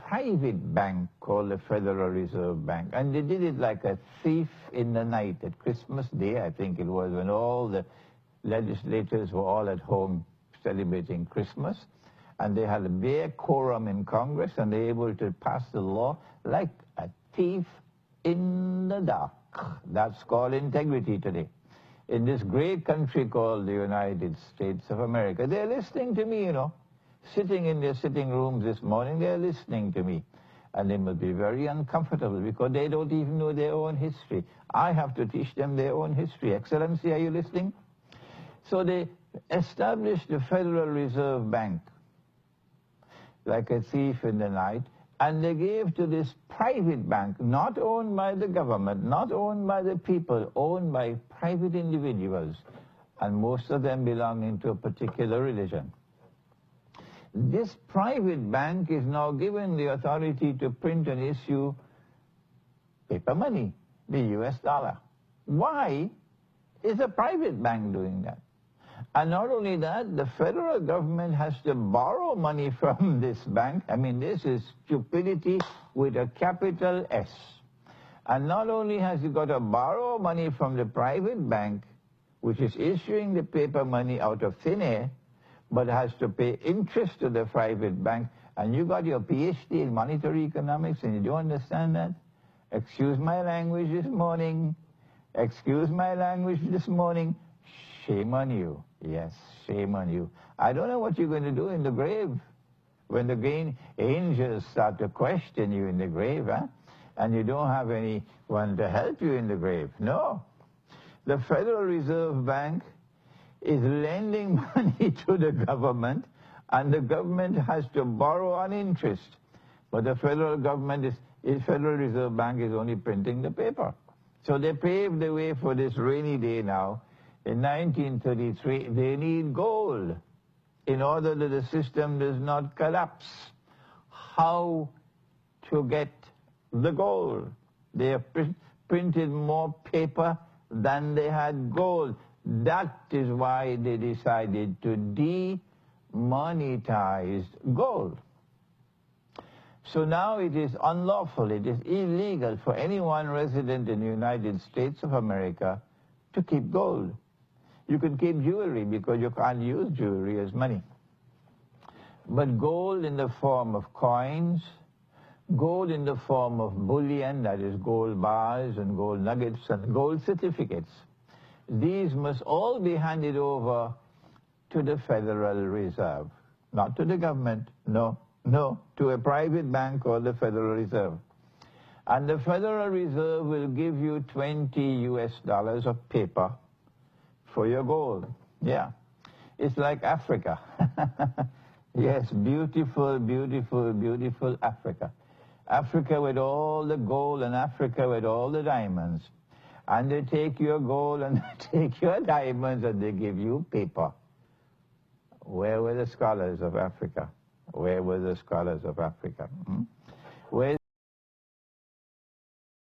private bank called the Federal Reserve Bank. And they did it like a thief in the night at Christmas Day, I think it was, when all the legislators were all at home celebrating Christmas. And they had a bare quorum in Congress, and they were able to pass the law like a thief in the dark. That's called integrity today. In this great country called the United States of America, they're listening to me, you know. Sitting in their sitting rooms this morning, they're listening to me. And they must be very uncomfortable because they don't even know their own history. I have to teach them their own history. Excellency, are you listening? So they established the Federal Reserve Bank like a thief in the night, and they gave to this private bank, not owned by the government, not owned by the people, owned by private individuals, and most of them belonging to a particular religion. This private bank is now given the authority to print and issue paper money, the US dollar. Why is a private bank doing that? And not only that, the federal government has to borrow money from this bank. I mean, this is stupidity with a capital S. And not only has it got to borrow money from the private bank, which is issuing the paper money out of thin air, but has to pay interest to the private bank. And you got your PhD in monetary economics and you don't understand that? Excuse my language this morning. Excuse my language this morning. Shame on you. Yes, shame on you. I don't know what you're going to do in the grave when the angels start to question you in the grave, huh? And you don't have anyone to help you in the grave. No. The Federal Reserve Bank is lending money to the government, and the government has to borrow on interest. But the federal government Federal Reserve Bank is only printing the paper. So they paved the way for this rainy day now. In 1933, they need gold in order that the system does not collapse. How to get the gold? They have printed more paper than they had gold. That is why they decided to demonetize gold. So now it is unlawful, it is illegal for anyone resident in the United States of America to keep gold. You can keep jewelry because you can't use jewelry as money. But gold in the form of coins, gold in the form of bullion, that is gold bars and gold nuggets and gold certificates, these must all be handed over to the Federal Reserve. Not to the government, no, to a private bank called the Federal Reserve. And the Federal Reserve will give you $20 of paper for your gold. Yeah. It's like Africa. Yes, beautiful, beautiful, beautiful Africa. Africa with all the gold and Africa with all the diamonds. And they take your gold and they take your diamonds and they give you paper. Where were the scholars of Africa? Where were the scholars of Africa? Where's